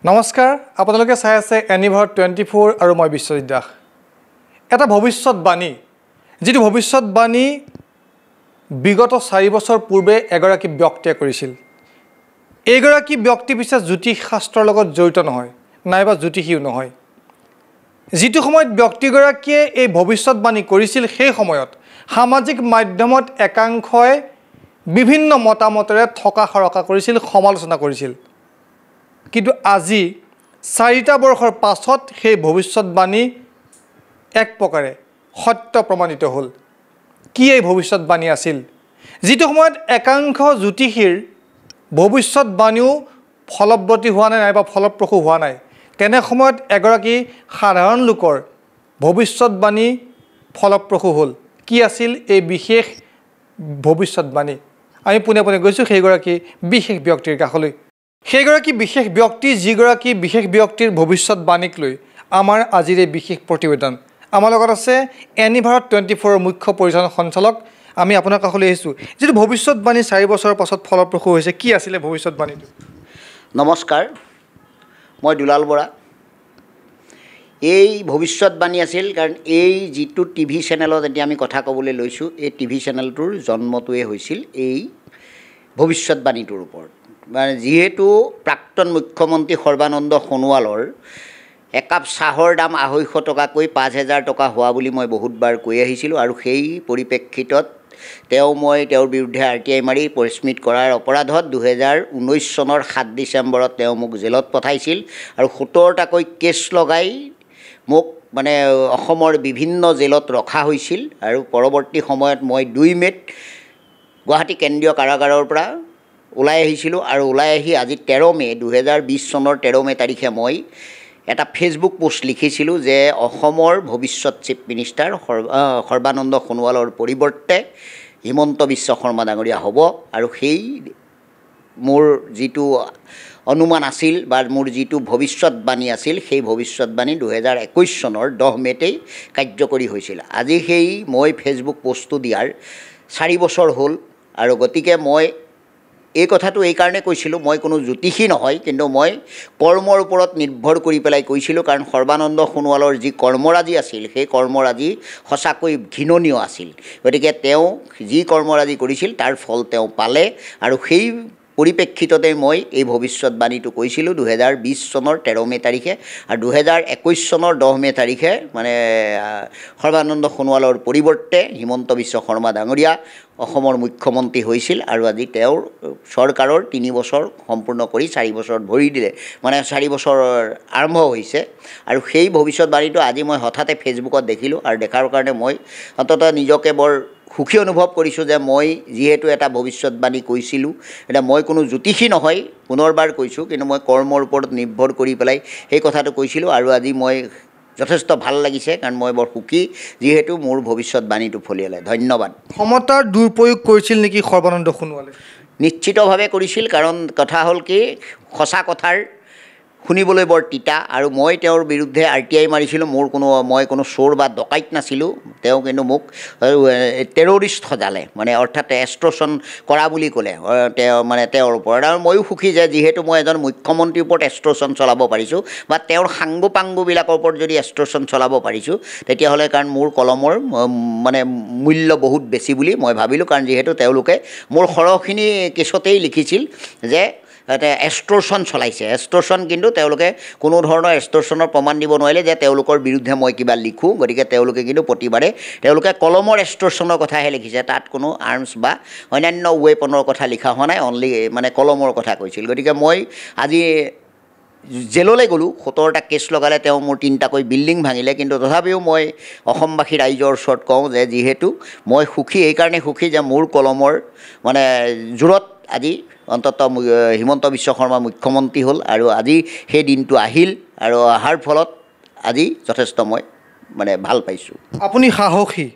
নমস্কাৰ আপোনালোকে চাই আছে এনিভাৰ 24 আৰু মই বিশ্বজিৎ দাস এটা ভৱিষ্যতবাণী যেটো ভৱিষ্যতবাণী বিগত 4 বছৰ পূৰ্বে এগৰাকী ব্যক্তিয়ে কৰিছিল এগৰাকী ব্যক্তি পিছে জ্যোতিষ শাস্ত্ৰৰ লগত জড়িত নহয় নাইবা জ্যোতিষীও নহয় যেটো সময়ত ব্যক্তিগৰাকীয়ে এই ভৱিষ্যতবাণী কৰিছিল সেই সময়ত সামাজিক মাধ্যমত একাংশই বিভিন্ন মতামতেৰে ঠকা খৰকা কৰিছিল সমালোচনা কৰিছিল কিন্তু আজি 4টা বৰ্ষৰ পাছত সেই ভৱিষ্যতবাণী এক প্ৰকাৰে সত্য প্ৰমাণিত হ'ল কি এই ভৱিষ্যতবাণী আছিল যেটো সময়ত একাংশ জ্যোতিষীৰ ভৱিষ্যতবাণীও ফলপ্ৰসূ হোৱা নাই নাইবা ফলপ্ৰসূ হোৱা নাই তেনে সময়ত এগৰাকী সাধাৰণ লোকৰ ভৱিষ্যতবাণী ফলপ্ৰসূ হ'ল কি আছিল এই বিশেষ ভৱিষ্যতবাণী আমি পুনে গৈছো সেইগৰাকী বিশেষ ব্যক্তিৰ কাষলৈ সেইগৰাকী বিশেষ ব্যক্তি যিগৰাকী বিশেষ ব্যক্তিৰ ভৱিষ্যতবাণীক লৈ আমাৰ আজিৰ এই বিশেষ প্ৰতিবেদন আমাৰ লগত আছে এনিভাৰ 24 মুখ্য পৰিচালন সঞ্চালক আমি আপোনাৰ কাষলৈ আহিছো যেটো ভৱিষ্যতবাণী 4 বছৰৰ পাছত ফলপ্ৰসূ হৈছে কি আছিল ভৱিষ্যতবাণীটো নমস্কাৰ মই দুলাল বৰা এই ভৱিষ্যতবাণী আছিল কাৰণ এই যিটো টিভি চেনেলত এতিয়া আমি কথা ক'বলৈ লৈছো এই টিভি চেনেলটোৰ জন্মটোৱে হৈছিল এই ভৱিষ্যতবাণীটোৰ ওপৰত মানে যেহেতু প্ৰাক্তন মুখ্যমন্ত্ৰী সৰ্বানন্দ সোণোৱালৰ একাপ চাহৰ দাম 250 টকাকৈ 5000 টকা হোৱা বুলি মই বহুতবাৰ কৈ আহিছিলোঁ আৰু সেই পৰিপ্ৰেক্ষিতত তেওঁৰ বিৰুদ্ধে RTI মাৰি পৰিস্মিত কৰাৰ অপৰাধত 2019 চনৰ 7 ডিচেম্বৰত তেওঁ মোক জেলত পঠাইছিল আৰু 17টাকৈ কেছ লগাই মোক মানে অসমৰ বিভিন্ন জেলত ৰখা হৈছিল আৰু পৰৱৰ্তী সময়ত মই 2 মেত গুৱাহাটী কেন্দ্ৰীয় কাৰাগাৰৰ পৰা ওলাই আহিছিলোঁ আৰু ওলাই আহি আজি 13 মে 2020 চনৰ 13 মে তাৰিখে মই এটা ফেচবুক পোষ্ট লিখিছিলোঁ যে অসমৰ ভৱিষ্যত চিফ মিনিষ্টাৰ সৰ্বানন্দ সোণোৱালৰ পৰিৱৰ্তে হিমন্ত বিশ্ব শৰ্মা ডাঙৰীয়া হ'ব আৰু সেই মোৰ যিটো অনুমান আছিল বা মোৰ যিটো ভৱিষ্যতবাণী আছিল সেই ভৱিষ্যতবাণী 2021 চনৰ 10 মেতেই কাৰ্যকৰী হৈছিল আজি সেই মই ফেচবুক পোষ্টটো দিয়াৰ 4 বছৰ হ'ল আৰু গতিকে মই এই কথাটো এই কাৰণে কৈছিলোঁ মই কোনো জ্যোতিষী নহয় কিন্তু মই কৰ্মৰ ওপৰত নিৰ্ভৰ কৰি পেলাই কৈছিলোঁ কাৰণ সৰ্বানন্দ সোণোৱালৰ যি কৰ্মৰাজি আছিল সেই কৰ্মৰাজি সঁচাকৈ ঘৃণনীয় আছিল গতিকে তেওঁ যি কৰ্মৰাজি কৰিছিল তাৰ ফল তেওঁ পালে আৰু সেই পৰিপ্ৰেক্ষিততে মই এই ভৱিষ্যতবাণীটো কৈছিলোঁ 2020 চনৰ 13 মে তাৰিখে আৰু 2021 চনৰ 10 মে তাৰিখে মানে সৰ্বানন্দ সোণোৱালৰ পৰিৱৰ্তে হিমন্ত বিশ্ব শৰ্মা ডাঙৰীয়া অসমৰ মুখ্যমন্ত্ৰী হৈছিল আৰু আজি তেওঁৰ চৰকাৰৰ 3 বছৰ সম্পূৰ্ণ কৰি 4 বছৰত ভৰি দিলে মানে 4 বছৰ আৰম্ভ হৈছে আৰু সেই ভৱিষ্যতবাণীটো আজি মই হঠাতে ফেচবুকত দেখিলোঁ আৰু দেখাৰ কাৰণে মই অন্ততঃ নিজকে বৰ সুখী অনুভৱ কৰিছোঁ যে মই যেহেতু এটা ভৱিষ্যতবাণী কৈছিলোঁ এটা মই কোনো জ্যোতিষী নহয় পুনৰবাৰ কৈছোঁ কিন্তু মই কৰ্মৰ ওপৰত নিৰ্ভৰ কৰি পেলাই সেই কথাটো কৈছিলোঁ আৰু আজি মই যথেষ্ট ভাল লাগিছে কাৰণ মই বৰ সুখী যেহেতু মোৰ ভৱিষ্যতবাণীটো ফলিয়ালে ধন্যবাদ ক্ষমতাৰ দুৰ্প্ৰয়োগ কৰিছিল নেকি সৰ্বানন্দ সোণোৱালে নিশ্চিতভাৱে কৰিছিল কাৰণ কথা হ'ল কি সঁচা কথাৰ শুনিবলৈ বৰ তিতা আৰু মই তেওঁৰ বিৰুদ্ধে RTI মাৰিছিলোঁ মই কোনো চোৰ বা ডকাইত নাছিলোঁ তেওঁ কিন্তু মোক টেৰৰিষ্ট সজালে মানে অৰ্থাৎ এক্সটৰ্চন কৰা বুলি ক'লে তেওঁৰ ওপৰত আৰু ময়ো সুখী যে যিহেতু মই এজন মুখ্যমন্ত্ৰীৰ ওপৰত এক্সটৰ্চন চলাব পাৰিছোঁ বা তেওঁৰ সাংগপাংগবিলাকৰ ওপৰত যদি এক্সটৰ্চন চলাব পাৰিছোঁ তেতিয়াহ'লে কাৰণ মোৰ কলমৰ মানে মূল্য বহুত বেছি বুলি মই ভাবিলোঁ কাৰণ যিহেতু তেওঁলোকে মোৰ সৰহখিনি কেছতেই লিখিছিল যে এক্সটৰ্চন চলাইছে এক্সটৰ্চন কিন্তু তেওঁলোকে কোনো ধৰণৰ এক্সটৰ্চনৰ প্ৰমাণ দিব নোৱাৰিলে যে তেওঁলোকৰ বিৰুদ্ধে মই কিবা লিখোঁ গতিকে তেওঁলোকে কিন্তু প্ৰতিবাৰে তেওঁলোকে কলমৰ এক্সটৰ্চনৰ কথাহে লিখিছে তাত কোনো আৰ্মছ বা অন্যান্য ৱেপনৰ কথা লিখা হোৱা নাই অনলি মানে কলমৰ কথা কৈছিল গতিকে মই আজি জেললৈ গ'লোঁ 17টা কেছ লগালে তেওঁ মোৰ 3টাকৈ বিল্ডিং ভাঙিলে কিন্তু তথাপিও মই অসমবাসী ৰাইজৰ ওচৰত কওঁ যে যিহেতু মই সুখী এইকাৰণে সুখী যে মোৰ কলমৰ মানে জোৰত আজি অন্ততঃ হিমন্ত বিশ্ব শৰ্মা মুখ্যমন্ত্ৰী হ'ল আৰু আজি সেই দিনটো আহিল আৰু অহাৰ ফলত আজি যথেষ্ট মই মানে ভাল পাইছোঁ আপুনি সাহসী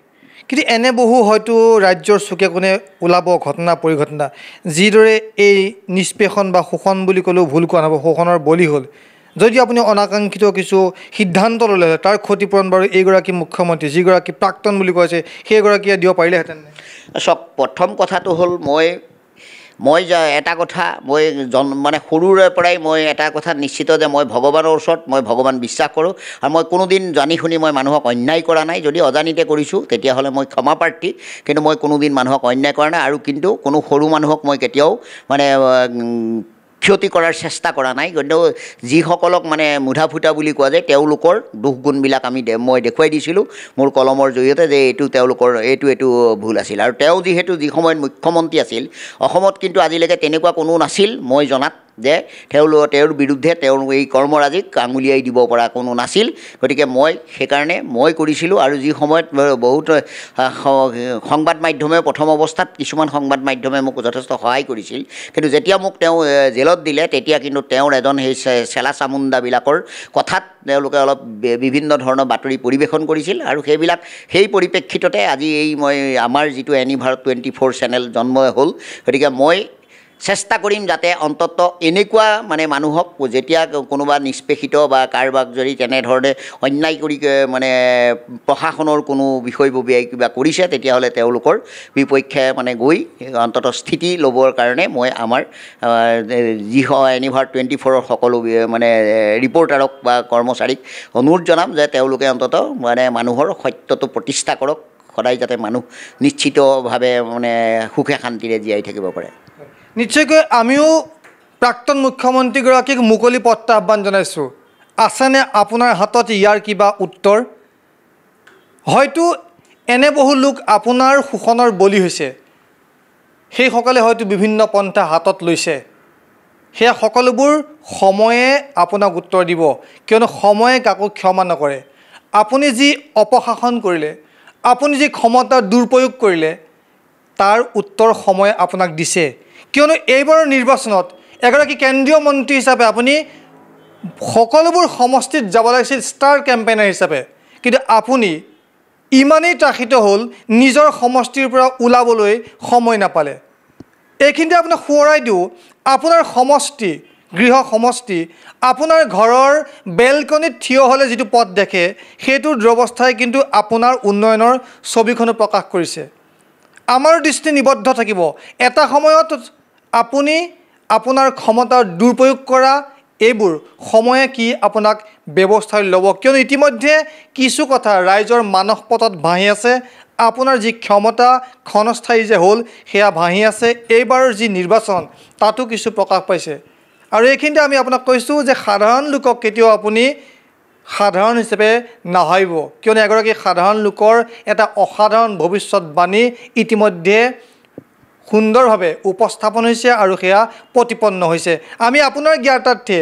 কিন্তু এনে বহু হয়তো ৰাজ্যৰ চুকে কোণে ওলাব ঘটনা পৰিঘটনা যিদৰে এই নিষ্পেষণ বা শোষণ বুলি ক'লেও ভুল কোৱা নহ'ব শোষণৰ বলি হ'ল যদি আপুনি অনাকাংক্ষিত কিছু সিদ্ধান্ত ল'লে তাৰ ক্ষতিপূৰণ বাৰু এইগৰাকী মুখ্যমন্ত্ৰী যিগৰাকী প্ৰাক্তন বুলি কৈছে সেইগৰাকীয়ে দিব পাৰিলেহেঁতেন চাওক প্ৰথম কথাটো হ'ল মই মই এটা কথা মই মানে সৰুৰে পৰাই মই এটা কথা নিশ্চিত যে মই ভগৱানৰ ওচৰত মই ভগৱান বিশ্বাস কৰোঁ আৰু মই কোনোদিন জানি শুনি মই মানুহক অন্যায় কৰা নাই। যদি অজানিতে কৰিছোঁ তেতিয়াহ'লে মই ক্ষমাপ্ৰাৰ্থী, কিন্তু মই কোনোদিন মানুহক অন্যায় কৰা নাই আৰু কিন্তু কোনো সৰু মানুহক মই কেতিয়াও মানে ক্ষতি কৰাৰ চেষ্টা কৰা নাই। কিন্তু যিসকলক মানে মুধা ফুটা বুলি কোৱা যায় তেওঁলোকৰ দুখ গুণবিলাক মই দেখুৱাই দিছিলোঁ মোৰ কলমৰ জৰিয়তে যে এইটো ভুল আছিল। আৰু তেওঁ যিহেতু যি সময়ত মুখ্যমন্ত্ৰী আছিল অসমত, কিন্তু আজিলৈকে তেনেকুৱা কোনো নাছিল মই জনাত যে তেওঁৰ বিৰুদ্ধে তেওঁৰ এই কৰ্মৰাজিক আঙুলিয়াই দিব পৰা কোনো নাছিল। গতিকে সেইকাৰণে মই কৰিছিলোঁ। আৰু যি সময়ত বহুত সংবাদ মাধ্যমে প্ৰথম অৱস্থাত কিছুমান সংবাদ মাধ্যমে মোক যথেষ্ট সহায় কৰিছিল, কিন্তু যেতিয়া মোক তেওঁ জেলত দিলে তেতিয়া কিন্তু তেওঁৰ এজন সেই চেলা চামুণ্ডাবিলাকৰ কথাত তেওঁলোকে অলপ বিভিন্ন ধৰণৰ বাতৰি পৰিৱেশন কৰিছিল। আৰু সেই পৰিপ্ৰেক্ষিততে আজি মই আমাৰ যিটো এনিভাৰত 24 চেনেল জন্ম হ'ল। গতিকে মই চেষ্টা কৰিম যাতে অন্তত এনেকুৱা মানে মানুহক যেতিয়া কোনোবা নিষ্পেষিত বা কাৰোবাক যদি তেনেধৰণে অন্যায় কৰি মানে প্ৰশাসনৰ কোনো বিষয়ববীয়াই কিবা কৰিছে তেতিয়াহ'লে তেওঁলোকৰ বিপক্ষে মানে গৈ অন্তত স্থিতি ল'বৰ কাৰণে মই আমাৰ যি এনিভাৰত 24ৰ সকলো মানে ৰিপৰ্টাৰক বা কৰ্মচাৰীক অনুৰোধ জনাম যে তেওঁলোকে অন্তত মানে মানুহৰ সত্যটো প্ৰতিষ্ঠা কৰক, সদায় যাতে মানুহ নিশ্চিতভাৱে মানে সুখে শান্তিৰে জীয়াই থাকিব পাৰে। নিশ্চয়কৈ আমিও প্ৰাক্তন মুখ্যমন্ত্ৰীগৰাকীক মুকলি পত্ৰ আহ্বান জনাইছোঁ। আছেনে আপোনাৰ হাতত ইয়াৰ কিবা উত্তৰ? হয়তো এনে বহু লোক আপোনাৰ শোষণৰ বলি হৈছে, সেইসকলে হয়তো বিভিন্ন পন্থা হাতত লৈছে। সেয়া সকলোবোৰ সময়ে আপোনাক উত্তৰ দিব, কিয়নো সময়ে কাকো ক্ষমা নকৰে। আপুনি যি অপশাসন কৰিলে, আপুনি যি ক্ষমতাৰ দুৰুপয়োগ কৰিলে, তাৰ উত্তৰ সময়ে আপোনাক দিছে। কিয়নো এইবাৰৰ নিৰ্বাচনত এগৰাকী কেন্দ্ৰীয় মন্ত্ৰী হিচাপে আপুনি সকলোবোৰ সমষ্টিত যাব লাগিছিল ষ্টাৰ কেম্পেইনাৰ হিচাপে, কিন্তু আপুনি ইমানেই ত্ৰাসিত হ'ল নিজৰ সমষ্টিৰ পৰা ওলাবলৈ সময় নাপালে। এইখিনিতে আপোনাক সোঁৱৰাই দিওঁ, আপোনাৰ সমষ্টি, গৃহ সমষ্টি, আপোনাৰ ঘৰৰ বেলকনিত থিয় হ'লে যিটো পথ দেখে সেইটোৰ দুৰৱস্থাই কিন্তু আপোনাৰ উন্নয়নৰ ছবিখনো প্ৰকাশ কৰিছে। আমাৰ দৃষ্টি নিবদ্ধ থাকিব। এটা সময়ত আপুনি আপোনাৰ ক্ষমতাৰ দুৰুপয়োগ কৰা এইবোৰ সময়ে কি আপোনাক ব্যৱস্থা ল'ব, কিয়নো ইতিমধ্যে কিছু কথা ৰাইজৰ মানসপটত ভাহি আছে। আপোনাৰ যি ক্ষমতা ক্ষণস্থায়ী যে হ'ল সেয়া ভাহি আছে। এইবাৰৰ যি নিৰ্বাচন তাতো কিছু প্ৰকাশ পাইছে। আৰু এইখিনিতে আমি আপোনাক কৈছোঁ যে সাধাৰণ লোকক কেতিয়াও আপুনি সাধাৰণ হিচাপে নাভাবিব, কিয়নো এগৰাকী সাধাৰণ লোকৰ এটা অসাধাৰণ ভৱিষ্যতবাণী ইতিমধ্যে সুন্দৰভাৱে উপস্থাপন হৈছে আৰু সেয়া প্ৰতিপন্ন হৈছে। আমি আপোনাৰ জ্ঞাতাৰ্থে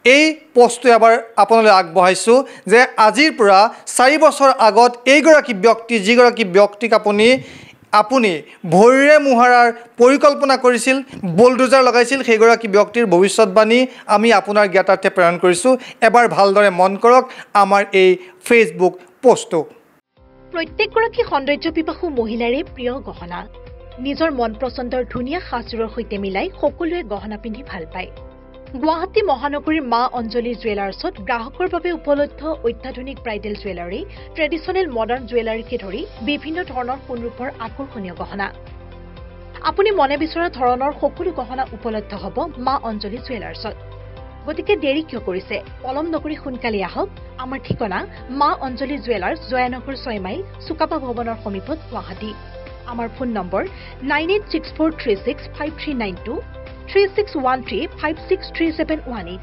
এই পোষ্টটো এবাৰ আপোনালৈ আগবঢ়াইছোঁ যে আজিৰ পৰা 4 বছৰ আগত এইগৰাকী ব্যক্তি, যিগৰাকী ব্যক্তিক আপুনি ভৰিৰে মোহাৰাৰ পৰিকল্পনা কৰিছিল, বুলডোজাৰ লগাইছিল, সেইগৰাকী ব্যক্তিৰ ভৱিষ্যতবাণী আমি আপোনাৰ জ্ঞাতাৰ্থে প্ৰেৰণ কৰিছোঁ। এবাৰ ভালদৰে মন কৰক আমাৰ এই ফেচবুক পোষ্টটো। প্ৰত্যেকগৰাকী সৌন্দৰ্য পিপাসু মহিলাৰে প্ৰিয় গহনা। নিজৰ মন পচন্দৰ ধুনীয়া সাজযোৰৰ সৈতে মিলাই সকলোৱে গহনা পিন্ধি ভাল পায়। গুৱাহাটী মহানগৰীৰ মা অঞ্জলি জুৱেলাৰ্ছত গ্ৰাহকৰ বাবে উপলব্ধ অত্যাধুনিক ব্ৰাইডেল জুৱেলাৰী, ট্ৰেডিশ্যনেল মডাৰ্ণ জুৱেলাৰীকে ধৰি বিভিন্ন ধৰণৰ সোণৰূপৰ আকৰ্ষণীয় গহনা। আপুনি মনে বিচৰা ধৰণৰ সকলো গহনা উপলব্ধ হ'ব মা অঞ্জলি জুৱেলাৰ্ছত। গতিকে দেৰি কিয় কৰিছে? পলম নকৰি সোনকালে আহক। আমাৰ ঠিকনা মা অঞ্জলি জুৱেলাৰ্ছ, জয়ানগৰ 6 মাইল, চুকাপা ভৱনৰ সমীপত, গুৱাহাটী। আমাৰ ফোন নম্বৰ 9864365392, 3613563718।